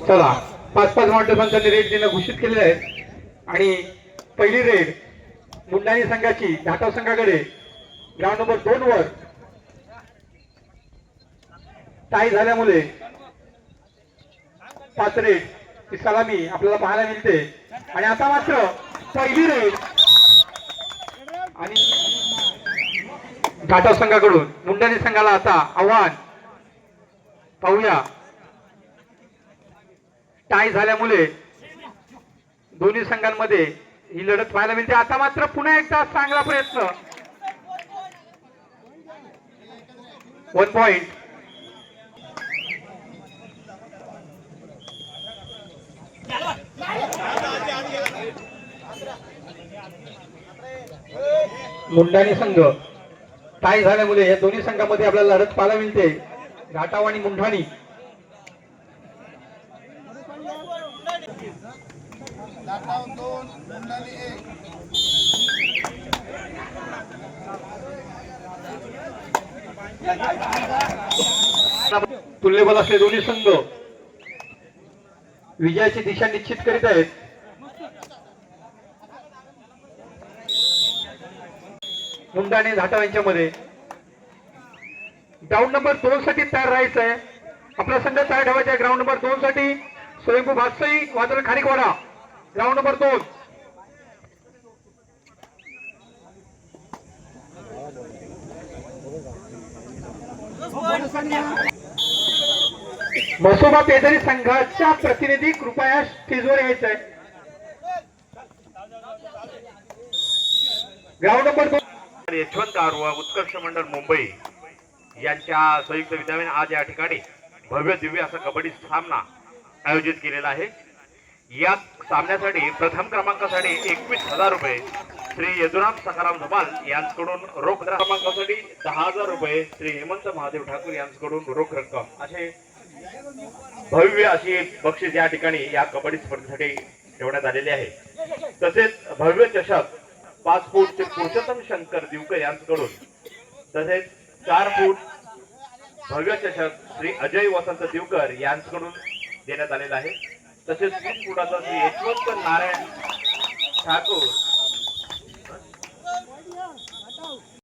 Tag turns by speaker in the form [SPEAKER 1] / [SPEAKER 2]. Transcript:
[SPEAKER 1] चला 5-5 वाटपांसाठी रेड तिने घोषित केलेले आहेत आणि पहिली रेड मुंडाणी संघाची धाटाव संघाकडे ग्राउंड नंबर 2 वर टाय झाल्यामुळे 5 रेड ही सलामी आपल्याला पाहायला मिळते आणि आता मात्र पहिली रेड आणि धाटाव संघाकडून मुंडाणी संघाला आता आव्हान पाहूया. टाय झाल्यामुळे दोन्ही संघांमध्ये ही लढत पाहायला मिळते. आता मात्र पुन्हा एकदा चांगला प्रयत्न 1 पॉइंट मुंडाणी संघ. टाय झाल्यामुळे या दोन्ही संघांमध्ये आपल्याला लढत पाहायला मिळते. घाटाव आणि मुंडाणी. तुल्यबल असले दोन्ही संघ विजयाची दिशा निश्चित करीत आहेत. मुंडाणी घाटाव यांच्यामध्ये ग्राउंड नंबर 2 साठी तयार राहायचं आहे. आपला संघ तयार ठेवायचा आहे ग्राउंड नंबर 2 साठी. स्वयंभू भातसई वादळ खारीकवाडा ग्राउंड नंबर 2. मसोबा पेदरी संघाच्या प्रतिनिधी कृपया स्टेजवर यायचं आहे. Ground number 2.
[SPEAKER 2] यशवंत आरोवा उत्कर्ष मंडळ मुंबई यांच्या संयुक्त विद्यमाने आज या ठिकाणी भव्य दिव्य असा कबड्डी सामना आयोजित केलेला आहे. या सामन्यासाठी प्रथम क्रमांकासाठी 21,000 रुपये श्री यदुराम सखाराम धमाल यांच्याकडून रोख, क्रमांकासाठी 10,000 रुपये श्री हेमंत महादेव ठाकूर यांच्याकडून रोख रक्कम असे भव्य अशी बक्षीस या ठिकाणी या कबड्डी स्पर्धेसाठी ठेवण्यात आलेले आहे. तसेच भव्य चषक 5 फूटचे पुरुषोत्तम शंकर दिवकर यांच्याकडून, तसेच 4 फूट भव्य चषक श्री अजय वसंत दिवकर यांच्याकडून देण्यात आलेला आहे. तसेच 20 फुटाचा श्री यशवंत नारायण ठाकूर